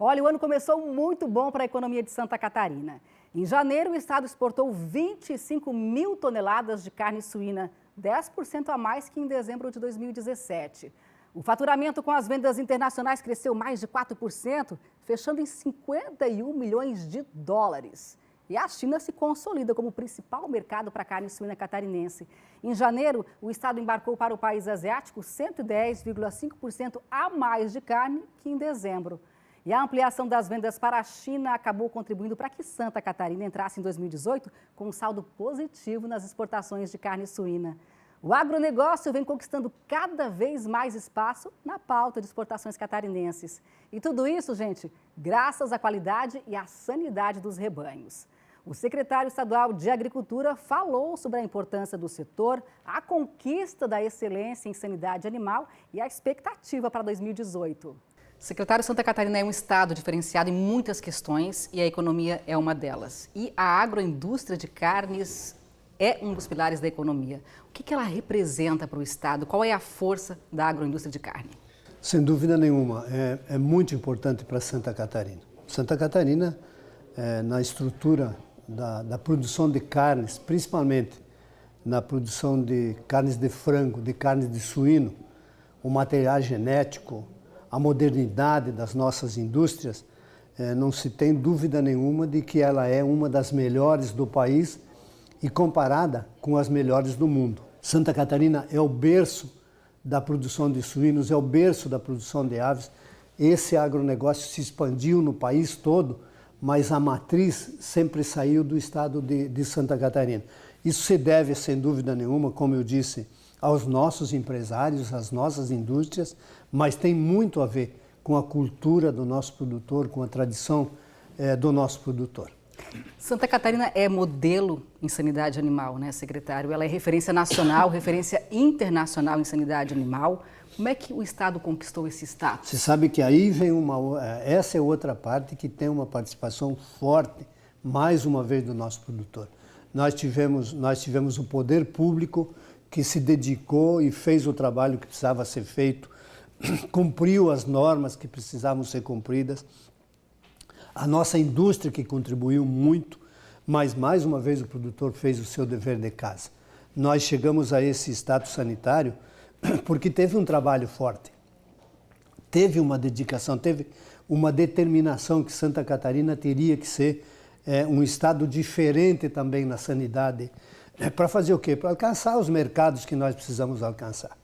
Olha, o ano começou muito bom para a economia de Santa Catarina. Em janeiro, o estado exportou 25 mil toneladas de carne suína, 10% a mais que em dezembro de 2017. O faturamento com as vendas internacionais cresceu mais de 4%, fechando em 51 milhões de dólares. E a China se consolida como principal mercado para a carne suína catarinense. Em janeiro, o estado embarcou para o país asiático 110,5% a mais de carne que em dezembro. E a ampliação das vendas para a China acabou contribuindo para que Santa Catarina entrasse em 2018 com um saldo positivo nas exportações de carne suína. O agronegócio vem conquistando cada vez mais espaço na pauta de exportações catarinenses. E tudo isso, gente, graças à qualidade e à sanidade dos rebanhos. O secretário estadual de Agricultura falou sobre a importância do setor, a conquista da excelência em sanidade animal e a expectativa para 2018. Secretário, Santa Catarina é um estado diferenciado em muitas questões e a economia é uma delas. E a agroindústria de carnes é um dos pilares da economia. O que ela representa para o estado? Qual é a força da agroindústria de carne? Sem dúvida nenhuma, é muito importante para Santa Catarina. Santa Catarina, na estrutura da produção de carnes, principalmente na produção de carnes de frango, de carnes de suíno, o material genético, a modernidade das nossas indústrias, não se tem dúvida nenhuma de que ela é uma das melhores do país e comparada com as melhores do mundo. Santa Catarina é o berço da produção de suínos, é o berço da produção de aves. Esse agronegócio se expandiu no país todo, mas a matriz sempre saiu do estado de Santa Catarina. Isso se deve, sem dúvida nenhuma, como eu disse, aos nossos empresários, às nossas indústrias, mas tem muito a ver com a cultura do nosso produtor, com a tradição do nosso produtor. Santa Catarina é modelo em sanidade animal, né, secretário? Ela é referência nacional, referência internacional em sanidade animal. Como é que o estado conquistou esse status? Você sabe que aí vem essa é outra parte que tem uma participação forte, mais uma vez, do nosso produtor. Nós tivemos o poder público que se dedicou e fez o trabalho que precisava ser feito, cumpriu as normas que precisavam ser cumpridas. A nossa indústria que contribuiu muito, mas mais uma vez o produtor fez o seu dever de casa. Nós chegamos a esse status sanitário porque teve um trabalho forte, teve uma dedicação, teve uma determinação que Santa Catarina teria que ser um estado diferente também na sanidade. Para fazer o quê? Para alcançar os mercados que nós precisamos alcançar.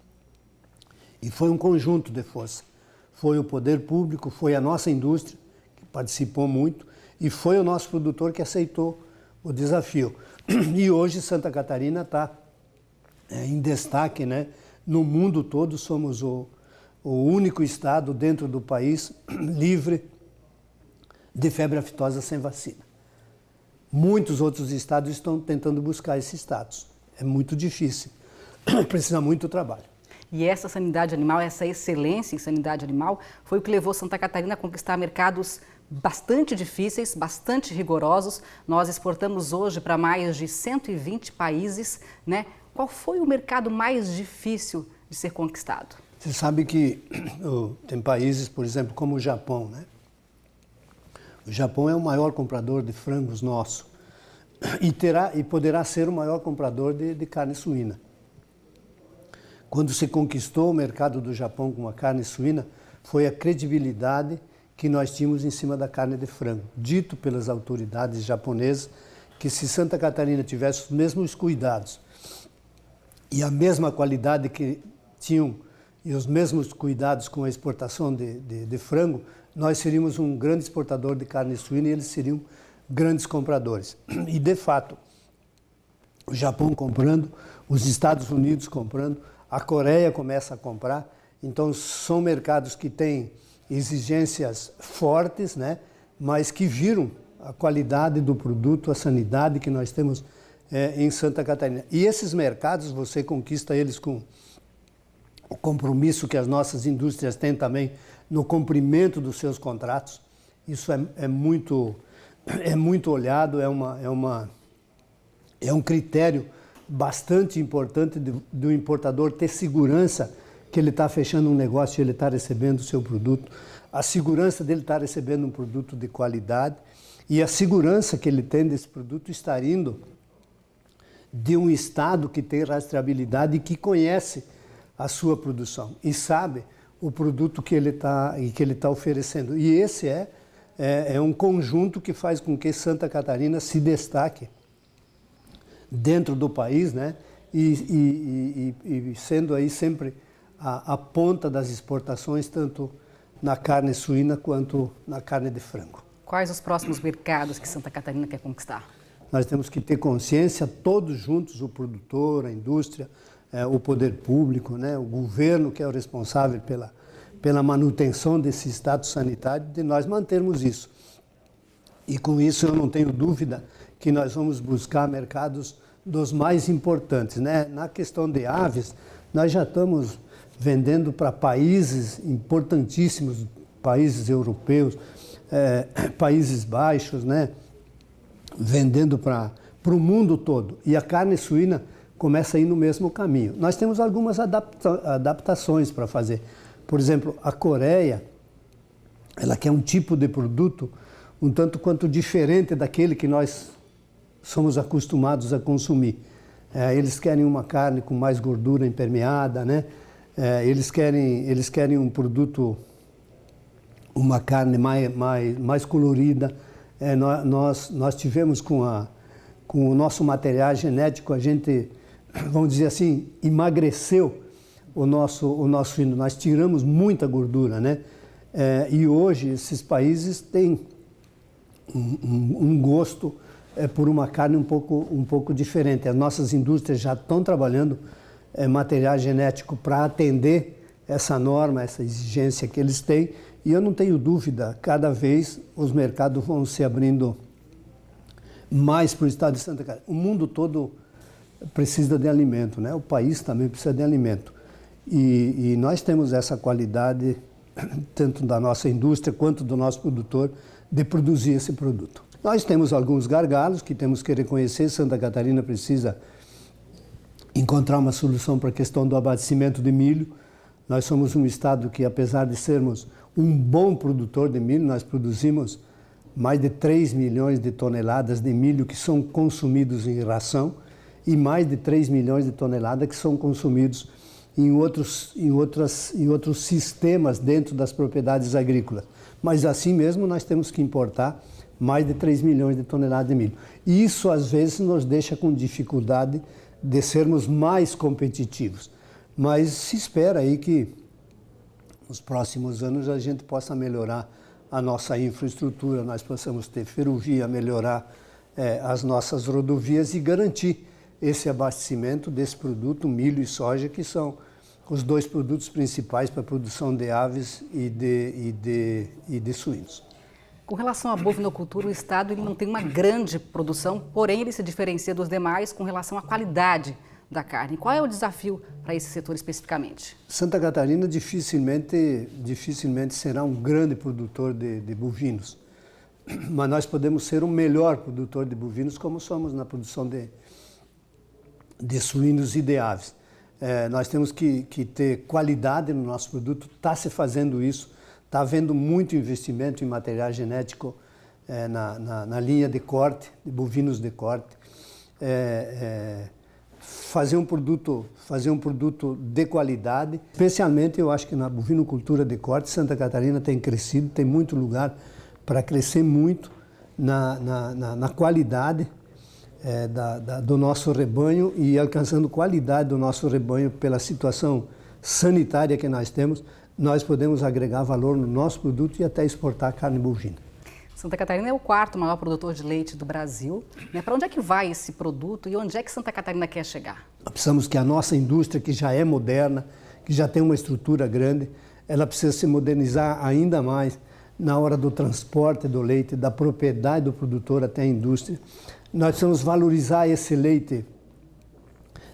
E foi um conjunto de força. Foi o poder público, foi a nossa indústria, que participou muito, e foi o nosso produtor que aceitou o desafio. E hoje Santa Catarina está em destaque, né? No mundo todo somos o único estado dentro do país livre de febre aftosa sem vacina. Muitos outros estados estão tentando buscar esse status. É muito difícil, precisa muito trabalho. E essa sanidade animal, essa excelência em sanidade animal, foi o que levou Santa Catarina a conquistar mercados bastante difíceis, bastante rigorosos. Nós exportamos hoje para mais de 120 países, né? Qual foi o mercado mais difícil de ser conquistado? Você sabe que tem países, por exemplo, como o Japão, né? O Japão é o maior comprador de frangos nosso e poderá ser o maior comprador de carne suína. Quando se conquistou o mercado do Japão com a carne suína, foi a credibilidade que nós tínhamos em cima da carne de frango. Dito pelas autoridades japonesas que se Santa Catarina tivesse os mesmos cuidados e a mesma qualidade que tinham e os mesmos cuidados com a exportação de frango, nós seríamos um grande exportador de carne suína e eles seriam grandes compradores. E, de fato, o Japão comprando, os Estados Unidos comprando, a Coreia começa a comprar. Então, são mercados que têm exigências fortes, né? Mas que viram a qualidade do produto, a sanidade que nós temos em Santa Catarina. E esses mercados, você conquista eles com o compromisso que as nossas indústrias têm também no cumprimento dos seus contratos. Isso é muito olhado, é um critério bastante importante do importador ter segurança que ele está fechando um negócio e ele está recebendo o seu produto. a segurança dele estar recebendo um produto de qualidade e a segurança que ele tem desse produto estar indo de um estado que tem rastreabilidade e que conhece a sua produção e sabe o produto que ele está oferecendo. E esse é um conjunto que faz com que Santa Catarina se destaque dentro do país, né? E sendo aí sempre a ponta das exportações, tanto na carne suína quanto na carne de frango. Quais os próximos mercados que Santa Catarina quer conquistar? Nós temos que ter consciência, todos juntos, o produtor, a indústria, o poder público, né, o governo, que é o responsável pela manutenção desse estado sanitário, de nós mantermos isso. E com isso eu não tenho dúvida que nós vamos buscar mercados dos mais importantes, né? Na questão de aves, nós já estamos vendendo para países importantíssimos, países europeus, Países Baixos, né? Vendendo para o mundo todo. E a carne suína começa a ir no mesmo caminho. Nós temos algumas adaptações para fazer. Por exemplo, a Coreia, ela quer um tipo de produto um tanto quanto diferente daquele que nós somos acostumados a consumir. Eles querem uma carne com mais gordura impermeada, né? Eles querem um produto, uma carne mais colorida. Nós tivemos com o nosso material genético, a gente, vamos dizer assim, emagreceu o nosso hino. Nós tiramos muita gordura, né? E hoje esses países têm um gosto por uma carne um pouco diferente. As nossas indústrias já estão trabalhando material genético para atender essa norma, essa exigência que eles têm. E eu não tenho dúvida, cada vez os mercados vão se abrindo mais para o estado de Santa Catarina. O mundo todo precisa de alimento, né? O país também precisa de alimento. E nós temos essa qualidade, tanto da nossa indústria quanto do nosso produtor, de produzir esse produto. Nós temos alguns gargalos que temos que reconhecer. Santa Catarina precisa encontrar uma solução para a questão do abastecimento de milho. Nós somos um estado que, apesar de sermos um bom produtor de milho, nós produzimos mais de 3 milhões de toneladas de milho que são consumidos em ração e mais de 3 milhões de toneladas que são consumidos em outros sistemas dentro das propriedades agrícolas. Mas assim mesmo nós temos que importar mais de 3 milhões de toneladas de milho. E isso às vezes nos deixa com dificuldade de sermos mais competitivos. Mas se espera aí que nos próximos anos a gente possa melhorar a nossa infraestrutura, nós possamos ter ferrovia, melhorar as nossas rodovias e garantir esse abastecimento desse produto, milho e soja, que são os dois produtos principais para a produção de aves e de suínos. Com relação à bovinocultura, o estado ele não tem uma grande produção, porém ele se diferencia dos demais com relação à qualidade da carne. Qual é o desafio para esse setor especificamente? Santa Catarina dificilmente será um grande produtor de bovinos, mas nós podemos ser o melhor produtor de bovinos como somos na produção de suínos e de aves. Nós temos que ter qualidade no nosso produto, está se fazendo isso, está havendo muito investimento em material genético na linha de corte, de bovinos de corte. Fazer um produto de qualidade, especialmente eu acho que na bovinocultura de corte, Santa Catarina tem crescido, tem muito lugar para crescer muito na qualidade do nosso rebanho e alcançando qualidade do nosso rebanho pela situação sanitária que nós temos, nós podemos agregar valor no nosso produto e até exportar carne bovina. Santa Catarina é o quarto maior produtor de leite do Brasil. Para onde é que vai esse produto e onde é que Santa Catarina quer chegar? Precisamos que a nossa indústria, que já é moderna, que já tem uma estrutura grande, ela precisa se modernizar ainda mais na hora do transporte do leite, da propriedade do produtor até a indústria. Nós precisamos valorizar esse leite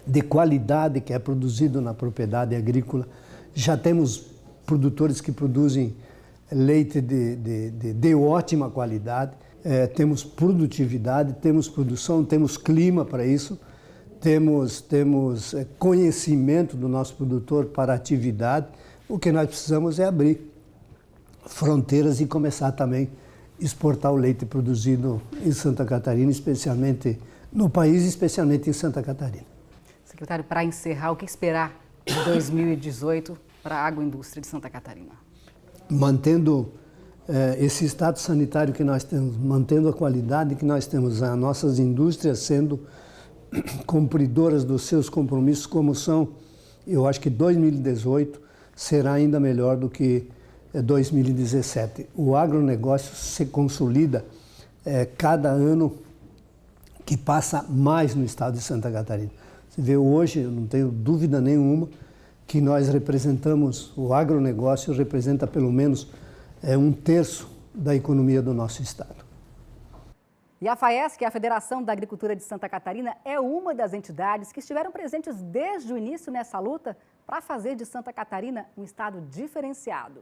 de qualidade que é produzido na propriedade agrícola. Já temos produtores que produzem leite de ótima qualidade, temos produtividade, temos produção, temos clima para isso, temos conhecimento do nosso produtor para a atividade. O que nós precisamos é abrir fronteiras e começar também a exportar o leite produzido em Santa Catarina, especialmente no país, especialmente em Santa Catarina. Secretário, para encerrar, o que esperar de 2018 para a agroindústria de Santa Catarina? Mantendo esse status sanitário que nós temos, mantendo a qualidade que nós temos, as nossas indústrias sendo cumpridoras dos seus compromissos como são, eu acho que 2018 será ainda melhor do que 2017. O agronegócio se consolida cada ano que passa mais no estado de Santa Catarina. Você vê hoje, eu não tenho dúvida nenhuma, que nós representamos, o agronegócio representa pelo menos 1/3 da economia do nosso estado. E a FAESC, a Federação da Agricultura de Santa Catarina, é uma das entidades que estiveram presentes desde o início nessa luta para fazer de Santa Catarina um estado diferenciado.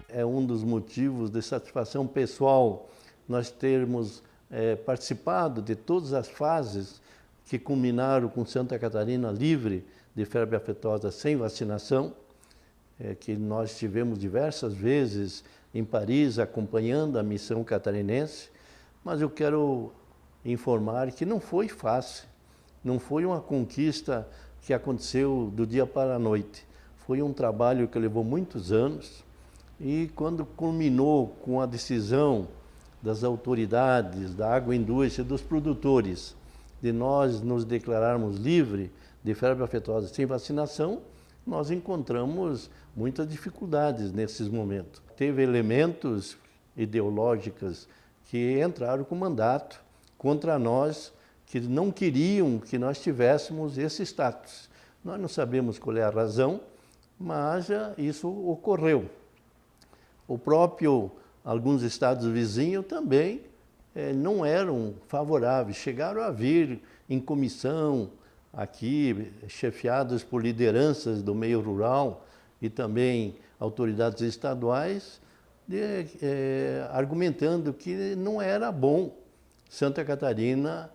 É um dos motivos de satisfação pessoal nós termos participado de todas as fases que culminaram com Santa Catarina livre de febre aftosa sem vacinação, que nós tivemos diversas vezes em Paris acompanhando a missão catarinense, mas eu quero informar que não foi fácil, não foi uma conquista que aconteceu do dia para a noite. Foi um trabalho que levou muitos anos e quando culminou com a decisão das autoridades, da agroindústria, dos produtores, de nós nos declararmos livres de febre aftosa sem vacinação, nós encontramos muitas dificuldades nesses momentos. Teve elementos ideológicos que entraram com mandato contra nós, que não queriam que nós tivéssemos esse status. Nós não sabemos qual é a razão, mas isso ocorreu. Alguns estados vizinhos também não eram favoráveis, chegaram a vir em comissão aqui, chefiados por lideranças do meio rural e também autoridades estaduais, argumentando que não era bom Santa Catarina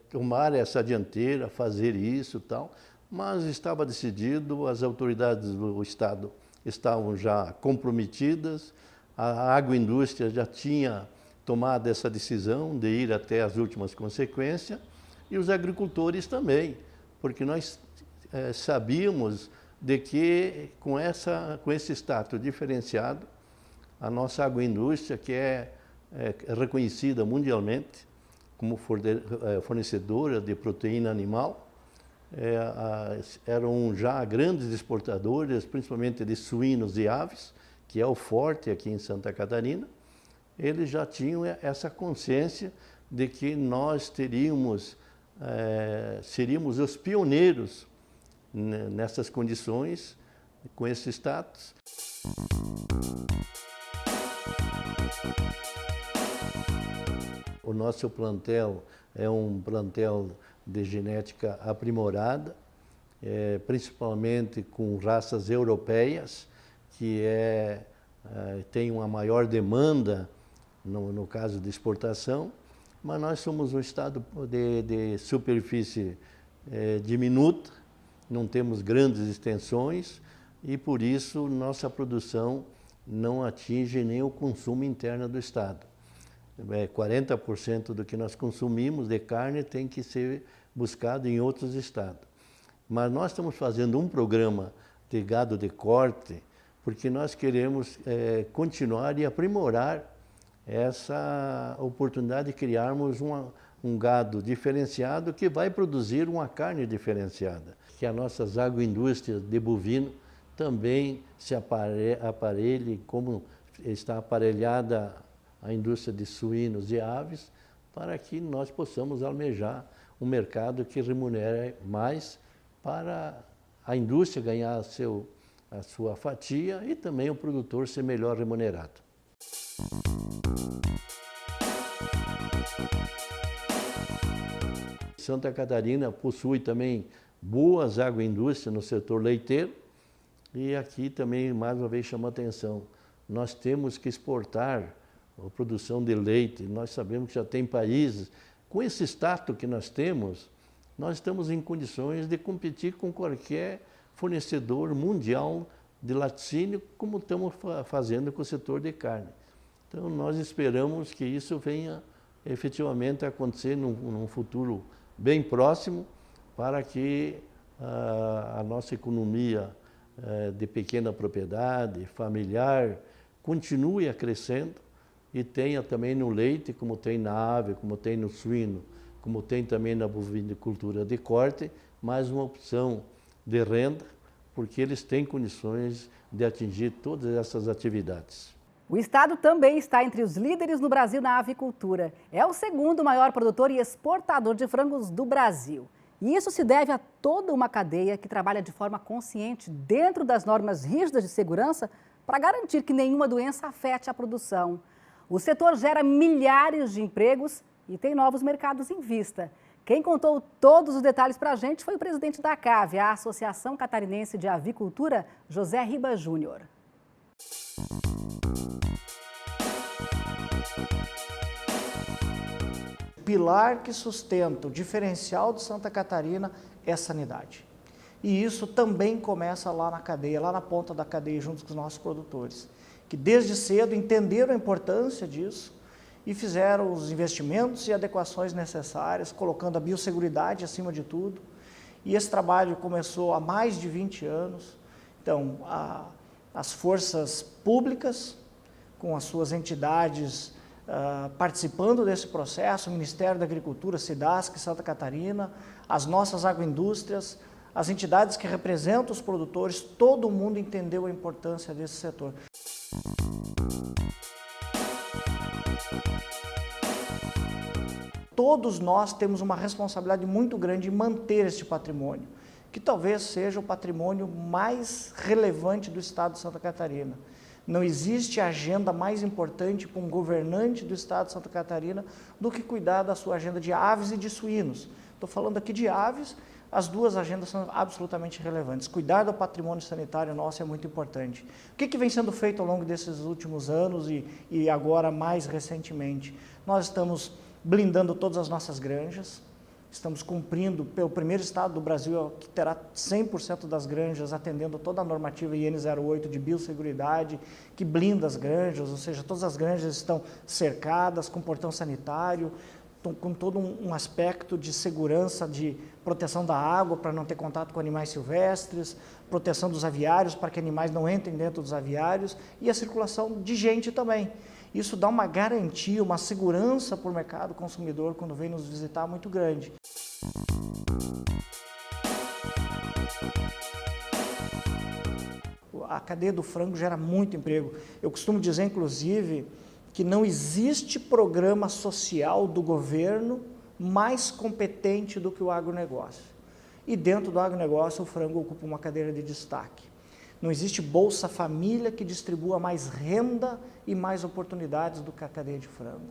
tomar essa dianteira, fazer isso e tal, mas estava decidido, as autoridades do estado estavam já comprometidas, a agroindústria já tinha tomado essa decisão de ir até as últimas consequências e os agricultores também, porque nós sabíamos de que com esse status diferenciado, a nossa agroindústria, que é reconhecida mundialmente como fornecedora de proteína animal, eram já grandes exportadoras, principalmente de suínos e aves, que é o forte aqui em Santa Catarina. Eles já tinham essa consciência de que nós seríamos os pioneiros nessas condições, com esse status. O nosso plantel é um plantel de genética aprimorada, principalmente com raças europeias, que tem uma maior demanda no caso de exportação, mas nós somos um estado de superfície diminuta, não temos grandes extensões e por isso nossa produção não atinge nem o consumo interno do estado. 40% do que nós consumimos de carne tem que ser buscado em outros estados. Mas nós estamos fazendo um programa de gado de corte porque nós queremos continuar e aprimorar essa oportunidade de criarmos um gado diferenciado que vai produzir uma carne diferenciada. Que as nossas agroindústrias de bovino também se aparelhem, como está aparelhada a indústria de suínos e aves, para que nós possamos almejar um mercado que remunere mais para a indústria ganhar a sua fatia e também o produtor ser melhor remunerado. Santa Catarina possui também boas agroindústrias no setor leiteiro e aqui também, mais uma vez, chama a atenção. Nós temos que exportar a produção de leite. Nós sabemos que já tem países, com esse status que nós temos, nós estamos em condições de competir com qualquer fornecedor mundial de laticínio, como estamos fazendo com o setor de carne. Então, nós esperamos que isso venha efetivamente a acontecer num futuro bem próximo, para que a nossa economia de pequena propriedade, familiar, continue a crescendo e tenha também no leite, como tem na ave, como tem no suíno, como tem também na bovinicultura de corte, mais uma opção de renda, porque eles têm condições de atingir todas essas atividades. O estado também está entre os líderes no Brasil na avicultura. É o segundo maior produtor e exportador de frangos do Brasil. E isso se deve a toda uma cadeia que trabalha de forma consciente dentro das normas rígidas de segurança para garantir que nenhuma doença afete a produção. O setor gera milhares de empregos e tem novos mercados em vista. Quem contou todos os detalhes para a gente foi o presidente da ACAV, a Associação Catarinense de Avicultura, José Riba Júnior. O pilar que sustenta o diferencial de Santa Catarina é a sanidade. E isso também começa lá na cadeia, lá na ponta da cadeia, junto com os nossos produtores, que desde cedo entenderam a importância disso e fizeram os investimentos e adequações necessárias, colocando a biosseguridade acima de tudo. E esse trabalho começou há mais de 20 anos. Então, as forças públicas, com as suas entidades participando desse processo, o Ministério da Agricultura, SIDASC, Santa Catarina, as nossas agroindústrias, as entidades que representam os produtores, todo mundo entendeu a importância desse setor. Todos nós temos uma responsabilidade muito grande em manter este patrimônio, que talvez seja o patrimônio mais relevante do estado de Santa Catarina. Não existe agenda mais importante para um governante do estado de Santa Catarina do que cuidar da sua agenda de aves e de suínos. Estou falando aqui de aves, as duas agendas são absolutamente relevantes. Cuidar do patrimônio sanitário nosso é muito importante. O que vem sendo feito ao longo desses últimos anos e agora mais recentemente? Nós estamos blindando todas as nossas granjas, estamos cumprindo, pelo primeiro estado do Brasil, que terá 100% das granjas atendendo toda a normativa IN 08 de biosseguridade, que blinda as granjas, ou seja, todas as granjas estão cercadas com portão sanitário, com todo um aspecto de segurança, de proteção da água para não ter contato com animais silvestres, proteção dos aviários para que animais não entrem dentro dos aviários e a circulação de gente também. Isso dá uma garantia, uma segurança para o mercado consumidor quando vem nos visitar muito grande. A cadeia do frango gera muito emprego. Eu costumo dizer, inclusive, que não existe programa social do governo mais competente do que o agronegócio. E dentro do agronegócio o frango ocupa uma cadeira de destaque. Não existe Bolsa Família que distribua mais renda e mais oportunidades do que a cadeia de frango.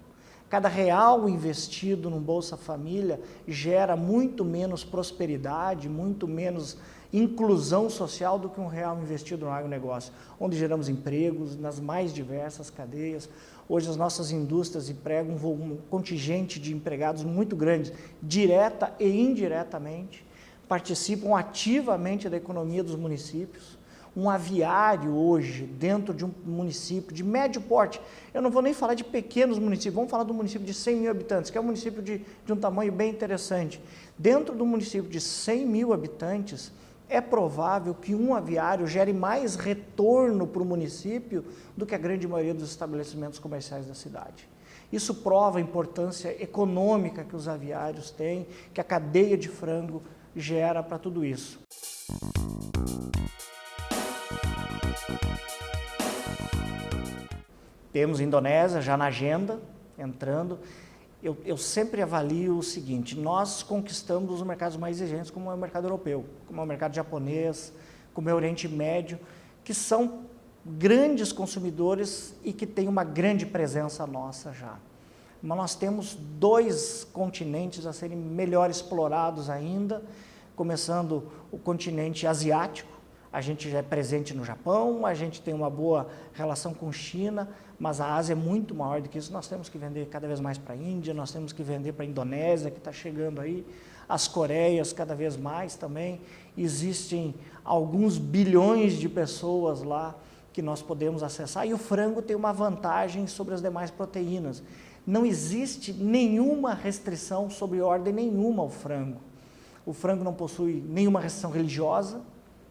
Cada real investido no Bolsa Família gera muito menos prosperidade, muito menos inclusão social do que um real investido no agronegócio, onde geramos empregos nas mais diversas cadeias. Hoje as nossas indústrias empregam um contingente de empregados muito grande, direta e indiretamente, participam ativamente da economia dos municípios. Um aviário hoje, dentro de um município de médio porte, eu não vou nem falar de pequenos municípios, vamos falar do município de 100 mil habitantes, que é um município de um tamanho bem interessante. Dentro do município de 100 mil habitantes, é provável que um aviário gere mais retorno para o município do que a grande maioria dos estabelecimentos comerciais da cidade. Isso prova a importância econômica que os aviários têm, que a cadeia de frango gera para tudo isso. Temos Indonésia já na agenda, entrando. Eu sempre avalio o seguinte, nós conquistamos os mercados mais exigentes, como é o mercado europeu, como é o mercado japonês, como é o Oriente Médio, que são grandes consumidores e que têm uma grande presença nossa já. Mas nós temos 2 continentes a serem melhor explorados ainda, começando o continente asiático, A gente já é presente no Japão, a gente tem uma boa relação com China, mas a Ásia é muito maior do que isso. Nós temos que vender cada vez mais para a Índia, nós temos que vender para a Indonésia, que está chegando aí, as Coreias cada vez mais também. Existem alguns bilhões de pessoas lá que nós podemos acessar, e o frango tem uma vantagem sobre as demais proteínas. Não existe nenhuma restrição sobre ordem nenhuma ao frango. O frango não possui nenhuma restrição religiosa,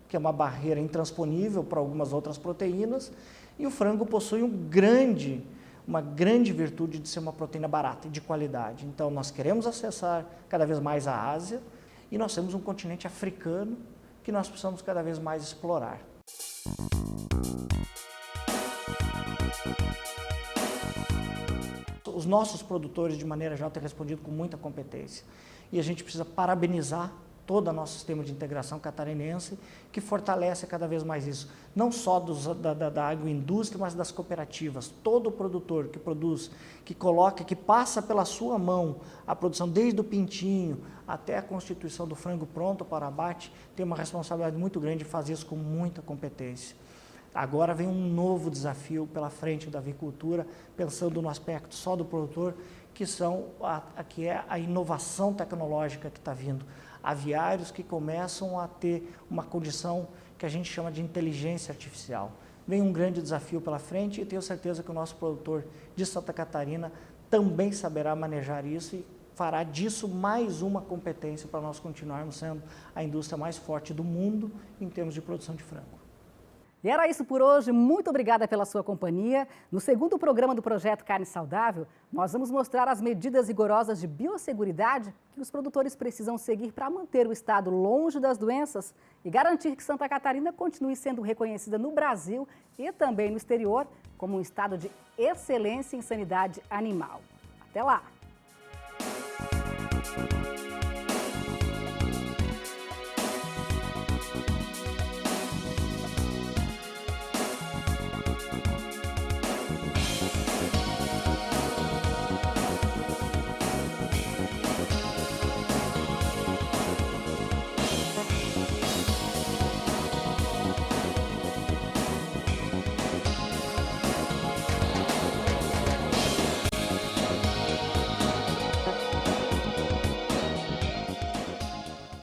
que é uma barreira intransponível para algumas outras proteínas, e o frango possui uma grande virtude de ser uma proteína barata e de qualidade. Então, nós queremos acessar cada vez mais a Ásia, e nós temos um continente africano que nós precisamos cada vez mais explorar. Os nossos produtores, de maneira geral, têm respondido com muita competência, e a gente precisa parabenizar todo o nosso sistema de integração catarinense, que fortalece cada vez mais isso, não só da agroindústria, mas das cooperativas. Todo produtor que produz, que coloca, que passa pela sua mão a produção desde o pintinho até a constituição do frango pronto para abate, tem uma responsabilidade muito grande de fazer isso com muita competência. Agora vem um novo desafio pela frente da avicultura, pensando no aspecto só do produtor, que é a inovação tecnológica que está vindo. Aviários que começam a ter uma condição que a gente chama de inteligência artificial. Vem um grande desafio pela frente, e tenho certeza que o nosso produtor de Santa Catarina também saberá manejar isso e fará disso mais uma competência para nós continuarmos sendo a indústria mais forte do mundo em termos de produção de frango. E era isso por hoje. Muito obrigada pela sua companhia. No segundo programa do Projeto Carne Saudável, nós vamos mostrar as medidas rigorosas de biosseguridade que os produtores precisam seguir para manter o estado longe das doenças e garantir que Santa Catarina continue sendo reconhecida no Brasil e também no exterior como um estado de excelência em sanidade animal. Até lá!